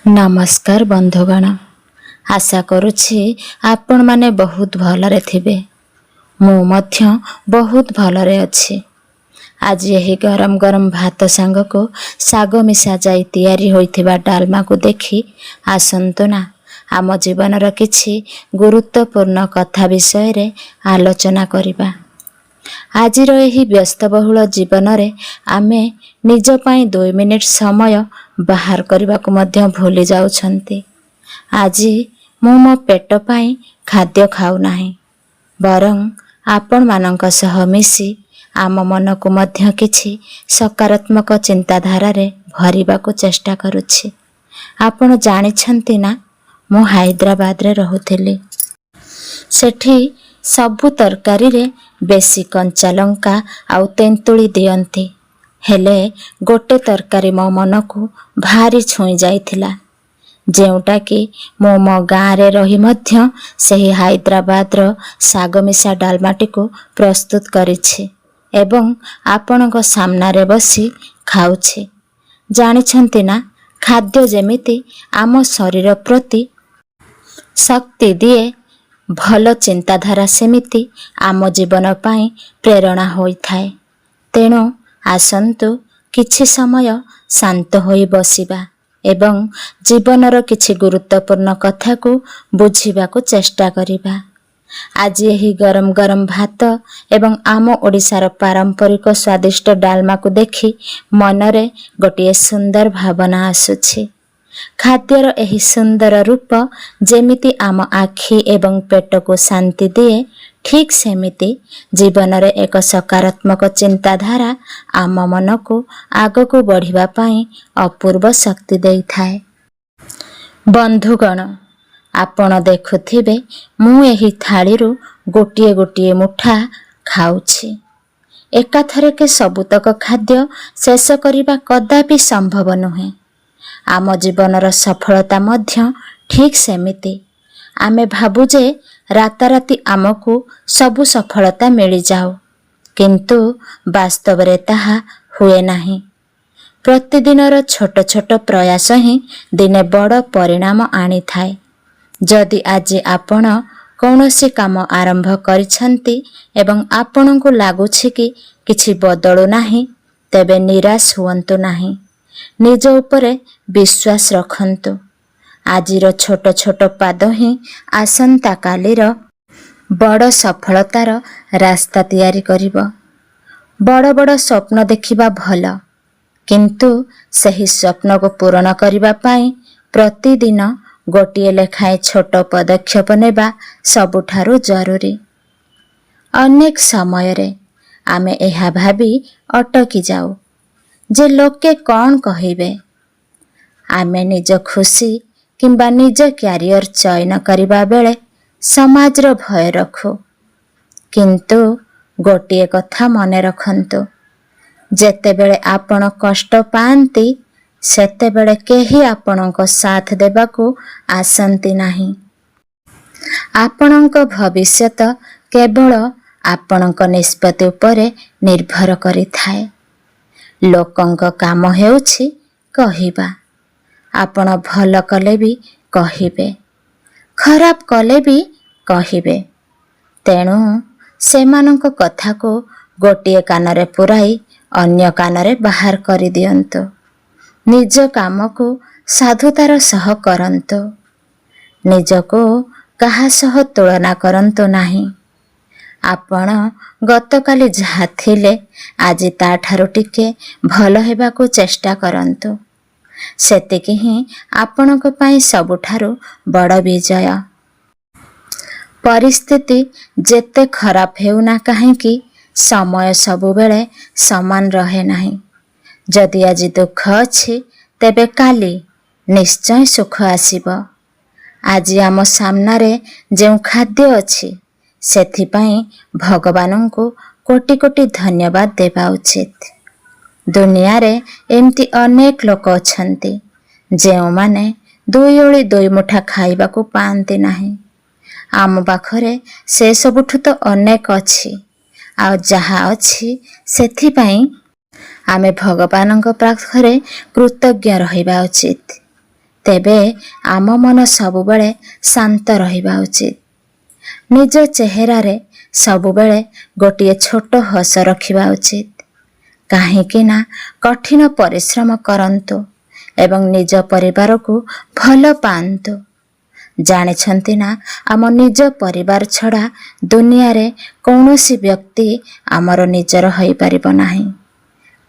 नमस्कार बंधुगण, आशा करुछि आपण माने बहुत भलरे थिबे। मु मध्य बहुत भलरे अछि। आज यही गरम गरम भात सांग को साग मिसा जाई तैयारी होइथिबा डालमा को देखि आसंतु ना आम जीवनर किछि गुरुत्वपूर्ण कथा विषय रे आलोचना करिबा। आजिर एही व्यस्तबहुल जीवन रे आमे निज पाई 2 मिनिट समय बाहर करने को मध्य भूली जाउछंती। आजी मु मो पेट पाई खाद्य खाऊ नाही, बरं आपण मानक सह मिसी आम मन को मध्य किछि सकारात्मक चिंताधारा रे भरिबा को चेष्टा करुछि। आपण जानिछंती ना, मु हैदराबाद रे रहुथिली। सेठी सबु तरकारी रे बेसी कंचा लंका आउ तेंतुली दियंती, हेले गोटे तरकारी मो मन को भारी छुई जाइथिला, जेउटा कि मो गाँ रे रही मध्य सही हैदराबाद रो साग मिसा डालमाटी को प्रस्तुत करिछि एवं आपणक सामना रे बसी खाउछि। जानिछंती ना, खाद्य जेमिति आम शरीर प्रति शक्ति दिए, भल चिंताधारा सेमिति आम जीवन पाई प्रेरणा होइथाए। तेणु आसंतु किछि समय शांत होई बसिबा एवं जीवनर किछि गुरुत्वपूर्ण कथा को बुझिबा को चेष्टा करिबा। आज यही गरम गरम भात एवं आम ओडिशार पारंपरिक स्वादिष्ट डालमा को देखि मनरे गोटिए सुंदर भावना आसुछि। खाद्यर एही सुंदर रूप जेमिति आम आखि एवं पेट को शांति दिए, ठीक सेमिति जीवन रे एक सकारात्मक चिंताधारा आम मन को आग को बढ़िबा पाई अपूर्व शक्ति देइथाए। बंधुगण, आपण देखुथिबे मु एही थाली रु गोटिए गोटिए मुठा खाउछि। एकाथरके सबुतक खाद्य शेष करिबा कदापि संभव नुहे। आम जीवनर सफलता मध्य ठीक सेमिति। आमे भाबु जे राताराती आमको सबु सफलता मिली जाओ, किंतु वास्तव रे ताहा हुए नाही। प्रतिदिनर छोट छोट प्रयास ही दिने बड़ परिणाम आनी थाए। जदि आज आपण कौनसी काम आरंभ करिछंती एवं आपणको लागुछि कि किछि बदलु नाही, तेबे निराश हुअन्तु नाही। निज उपरे विश्वास रखन्तु। आजिर छोट छोट पाद ही आसंता कालीर बड़ सफलतार रास्ता तैयारी करिब। बड़ बड़ स्वप्न देखिबा भल, किंतु सही स्वप्न को पूर्ण करिबा पाई प्रतिदिन गोटिए लेखाएं छोट पदक्षेप नेबा सबुठारु जरूरी। अनेक समय रे आमे एहा भाबी अटकी जाऊ जे लोके कौन कहिबे। आमे निज खुशी किंबा निज क्यारियर चयन करिबा बेले समाजर भय रखु, किंतु गोटिए कथा मने रखन्तु, जेतेबेले आपण कष्ट पांती सेतेबेले केही आपणक साथ देबाकू आसंती नाही। आपणक भविष्यत केवल आपणक निष्पत्ति उपरे निर्भर करिथाए। लोकंक काम हेउछि कहिबा। आपण भल कले भी कहिबे, खराब कले भी कहिबे। तेणु सेमानक कथा को गोटिए कानरे पुराई अन्य कानरे बाहर करि दियन्तु। निज काम को साधुतार सह करन्तु। निजको काहा सह तुलना करन्तु नाही। आपण गतकाली जहा थिले आज ताठारु टिके भल हेबाकू चेष्टा करन्तु। सेतिकी ही आपणक पाई सबुठारु बड़ विजय। परिस्थिति जेते खराब हेउना काहेकि समय सबुबेले समान रहे नाही। जदि आज दुख अछि तेबे काली निश्चय सुख आसीब। आज आम सामना रे जेउ खाद्य अछि सेथिपाई भगवानंकु कोटि कोटि धन्यवाद देबा उचित। दुनिया रे एमती अनेक लोक अछंती जेउ माने दुई ओली दुई मुठा खाइबा को पांती नाही। आम पाखरे से सबुठु तो अनेक अछि, आ जहा अछि सेथिपाई आमे भगवानंक पाखरे कृतज्ञ रहिबा उचित। ତେବେ ଆମ ମନ ସବୁବେଳେ ଶାନ୍ତ ରହିବା ଉଚିତ। ନିଜ ଚେହେରାରେ ସବୁବେଳେ ଗୋଟିଏ ଛୋଟ ହସ ରଖିବା ଉଚିତ। କାହିଁକି ନା କଠିନ ପରିଶ୍ରମ କରନ୍ତୁ ଏବଂ ନିଜ ପରିବାରକୁ ଭଲ ପାଆନ୍ତୁ। ଜାଣିଛନ୍ତି ନା, ଆମ ନିଜ ପରିବାର ଛଡ଼ା ଦୁନିଆରେ କୌଣସି ବ୍ୟକ୍ତି ଆମର ନିଜର ହୋଇପାରିବ ନାହିଁ।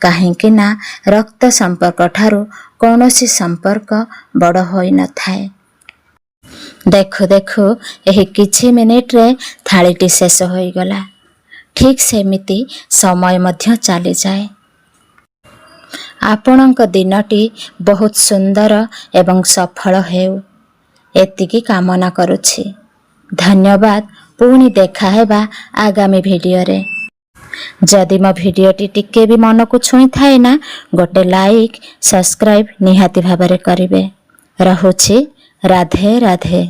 କାହିଁକି ନା ରକ୍ତ ସମ୍ପର୍କ ଠାରୁ କୌଣସି ସମ୍ପର୍କ ବଡ଼ ହୋଇନଥାଏ। ଦେଖୁ ଦେଖୁ ଏହି କିଛି ମିନିଟରେ ଥାଳିଟି ଶେଷ ହୋଇଗଲା। ଠିକ୍ ସେମିତି ସମୟ ମଧ୍ୟ ଚାଲିଯାଏ। ଆପଣଙ୍କ ଦିନଟି ବହୁତ ସୁନ୍ଦର ଏବଂ ସଫଳ ହେଉ, ଏତିକି କାମନା କରୁଛି। ଧନ୍ୟବାଦ। ପୁଣି ଦେଖା ହେବା ଆଗାମୀ ଭିଡ଼ିଓରେ। ଯଦି ମୋ ଭିଡ଼ିଓଟି ଟିକେ ବି ମନକୁ ଛୁଇଁଥାଏ ନା, ଗୋଟେ ଲାଇକ୍, ସବସ୍କ୍ରାଇବ୍ ନିହାତି ଭାବରେ କରିବେ। ରହୁଛି। ରାଧେ ରାଧେ।